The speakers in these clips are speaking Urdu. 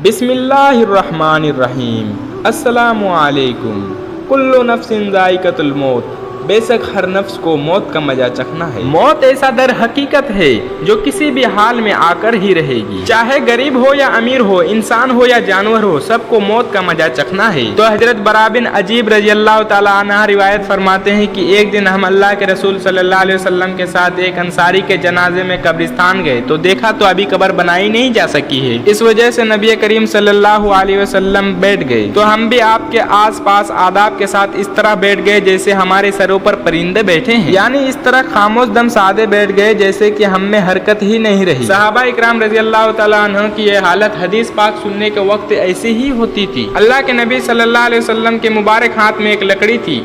بسم اللہ الرحمن الرحیم۔ السلام علیکم۔ کل نفس ذائقۃ الموت، بے شک ہر نفس کو موت کا مزہ چکھنا ہے۔ موت ایسا در حقیقت ہے جو کسی بھی حال میں آ کر ہی رہے گی، چاہے غریب ہو یا امیر ہو، انسان ہو یا جانور ہو، سب کو موت کا مزہ چکھنا ہے۔ تو حضرت برا بن عجیب رضی اللہ تعالی عنہ روایت فرماتے ہیں کہ ایک دن ہم اللہ کے رسول صلی اللہ علیہ وسلم کے ساتھ ایک انصاری کے جنازے میں قبرستان گئے تو دیکھا تو ابھی قبر بنائی نہیں جا سکی ہے، اس وجہ سے نبی کریم صلی اللہ علیہ وسلم بیٹھ گئے تو ہم بھی آپ کے آس پاس آداب کے ساتھ اس طرح بیٹھ گئے جیسے ہمارے سروں پر پرندے بیٹھے ہیں، یعنی اس طرح خاموش دم سادے بیٹھ گئے جیسے کہ ہم میں حرکت ہی نہیں رہی۔ صحابہ اکرام رضی اللہ تعالیٰ عنہ کی یہ حالت حدیث پاک سننے کے وقت ایسی ہی ہوتی تھی۔ اللہ کے نبی صلی اللہ علیہ وسلم کے مبارک ہاتھ میں ایک لکڑی تھی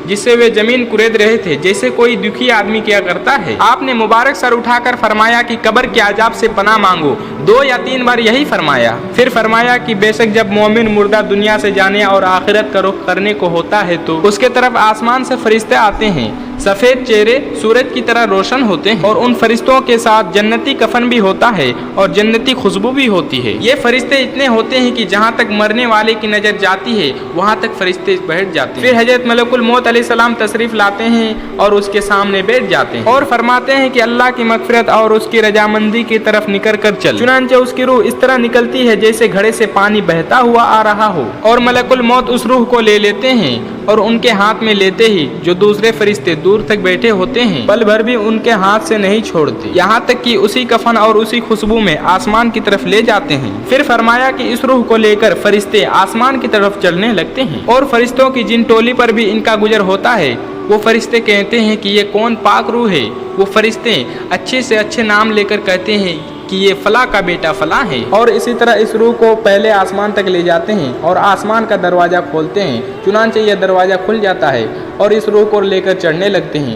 جس سے وہ زمین کورید رہے تھے جیسے کوئی دکھی آدمی کیا کرتا ہے۔ آپ نے مبارک سر اٹھا کر فرمایا کہ قبر کے عذاب سے پناہ مانگو، 2 یا 3 بار یہی فرمایا، پھر فرمایا کہ بے شک جب مومن مردہ دنیا سے جانے اور آخرت کا رخ کرنے کو ہوتا ہے تو اس کے طرف آسمان سے فرشتے آتے ہیں، سفید چہرے سورج کی طرح روشن ہوتے ہیں، اور ان فرشتوں کے ساتھ جنتی کفن بھی ہوتا ہے اور جنتی خوشبو بھی ہوتی ہے۔ یہ فرشتے اتنے ہوتے ہیں کہ جہاں تک مرنے والے کی نظر جاتی ہے وہاں تک فرشتے بیٹھ جاتے ہیں۔ پھر حضرت ملک الموت علیہ السلام تشریف لاتے ہیں اور اس کے سامنے بیٹھ جاتے ہیں اور فرماتے ہیں کہ اللہ کی مغفرت اور اس کی رضامندی کی طرف نکل کر چل۔ چنانچہ اس کی روح اس طرح نکلتی ہے جیسے گھڑے سے پانی بہتا ہوا آ رہا ہو، اور ملک الموت اس روح کو لے لیتے ہیں اور ان کے ہاتھ میں لیتے ہی جو دوسرے فرشتے دور تک بیٹھے ہوتے ہیں پل بھر بھی ان کے ہاتھ سے نہیں چھوڑتے، یہاں تک کہ اسی کفن اور اسی خوشبو میں آسمان کی طرف لے جاتے ہیں۔ پھر فرمایا کہ اس روح کو لے کر فرشتے آسمان کی طرف چلنے لگتے ہیں، اور فرشتوں کی جن ٹولی پر بھی ان کا گزر ہوتا ہے وہ فرشتے کہتے ہیں کہ یہ کون پاک روح ہے۔ وہ فرشتے اچھے سے اچھے نام لے کر کہتے ہیں کہ یہ فلاں کا بیٹا فلاں ہے، اور اسی طرح اس روح کو پہلے آسمان تک لے جاتے ہیں اور آسمان کا دروازہ کھولتے ہیں، چنانچہ یہ دروازہ کھل جاتا ہے اور اس روح کو لے کر چڑھنے لگتے ہیں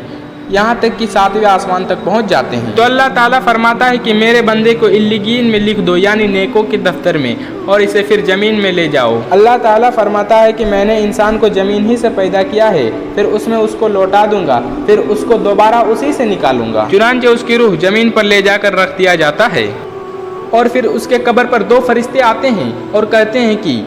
یہاں تک کہ 7ویں آسمان تک پہنچ جاتے ہیں۔ تو اللہ تعالیٰ فرماتا ہے کہ میرے بندے کو علیین میں لکھ دو، یعنی نیکوں کے دفتر میں، اور اسے پھر زمین میں لے جاؤ۔ اللہ تعالیٰ فرماتا ہے کہ میں نے انسان کو زمین ہی سے پیدا کیا ہے، پھر اس میں اس کو لوٹا دوں گا، پھر اس کو دوبارہ اسی سے نکالوں گا۔ چنانچہ اس کی روح زمین پر لے جا کر رکھ دیا جاتا ہے، اور پھر اس کے قبر پر 2 فرشتے آتے ہیں اور کہتے ہیں کہ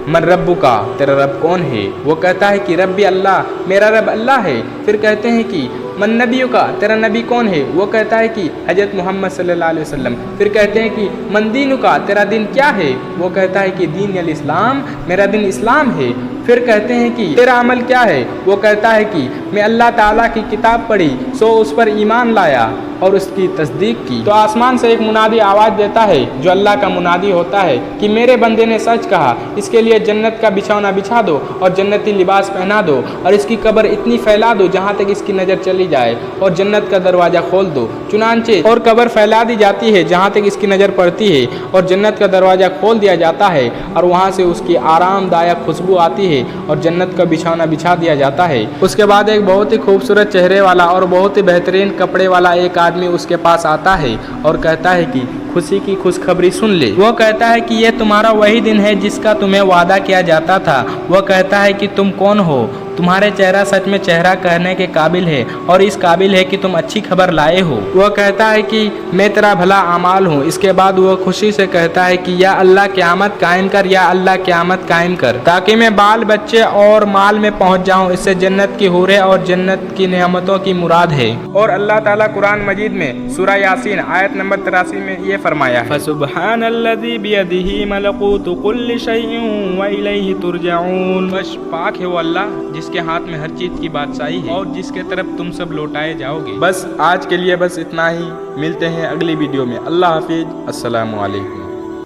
من رب کا، تیرا رب کون ہے؟ وہ کہتا ہے کہ ربی اللہ، میرا رب اللہ ہے۔ پھر کہتے ہیں کہ من نبی کا، تیرا نبی کون ہے؟ وہ کہتا ہے کہ حضرت محمد صلی اللہ علیہ وسلم۔ پھر کہتے ہیں کہ من دین کا، تیرا دین کیا ہے؟ وہ کہتا ہے کہ دین الاسلام، میرا دین اسلام ہے۔ پھر کہتے ہیں کہ تیرا عمل کیا ہے؟ وہ کہتا ہے کہ میں اللہ تعالیٰ کی کتاب پڑھی سو اس پر ایمان لایا اور اس کی تصدیق کی۔ تو آسمان سے ایک منادی آواز دیتا ہے جو اللہ کا منادی ہوتا ہے کہ میرے بندے نے سچ کہا، اس کے لیے جنت کا بچھونا بچھا دو اور جنتی لباس پہنا دو، اور اس کی قبر اتنی پھیلا دو جہاں تک اس کی نظر چلی جائے، اور جنت کا دروازہ کھول دو۔ چنانچہ اور قبر پھیلا دی جاتی ہے جہاں تک اس کی نظر پڑتی ہے، اور جنت کا دروازہ کھول دیا جاتا ہے اور وہاں سے اس کی آرام دایک خوشبو آتی ہے اور جنت کا بچھونا بچھا دیا جاتا ہے۔ اس کے بعد ایک بہت ہی خوبصورت چہرے والا اور بہت ہی بہترین کپڑے والا ایک آدمی اس کے پاس آتا ہے اور کہتا ہے کہ خوشی کی خوشخبری سن لے۔ وہ کہتا ہے کہ یہ تمہارا وہی دن ہے جس کا تمہیں وعدہ کیا جاتا تھا۔ وہ کہتا ہے کہ تم کون ہو؟ تمہارے چہرہ سچ میں چہرہ کہنے کے قابل ہے اور اس قابل ہے کہ تم اچھی خبر لائے ہو۔ وہ کہتا ہے کہ میں تیرا بھلا اعمال ہوں۔ اس کے بعد وہ خوشی سے کہتا ہے کہ یا اللہ قیامت قائم کر، یا اللہ قیامت قائم کر، تاکہ میں بال بچے اور مال میں پہنچ جاؤں، اس سے جنت کی حوریں اور جنت کی نعمتوں کی مراد ہے۔ اور اللہ تعالیٰ قرآن مجید میں سورہ یاسین آیت نمبر 83 میں یہ فرمایا ہے فَسُبْحَانَ الَّذِي بِيَدِهِ مَلَكُوتُ كُلِّ شَيْءٍ وَإِلَيْهِ تُرْجَعُونَ۔ بس پاک ہے وہ اللہ جس کے ہاتھ میں ہر چیز کی بادشاہی ہے اور جس کے طرف تم سب لوٹائے جاؤ گے۔ بس آج کے لیے بس اتنا ہی، ملتے ہیں اگلی ویڈیو میں۔ اللہ حافظ، السلام علیکم۔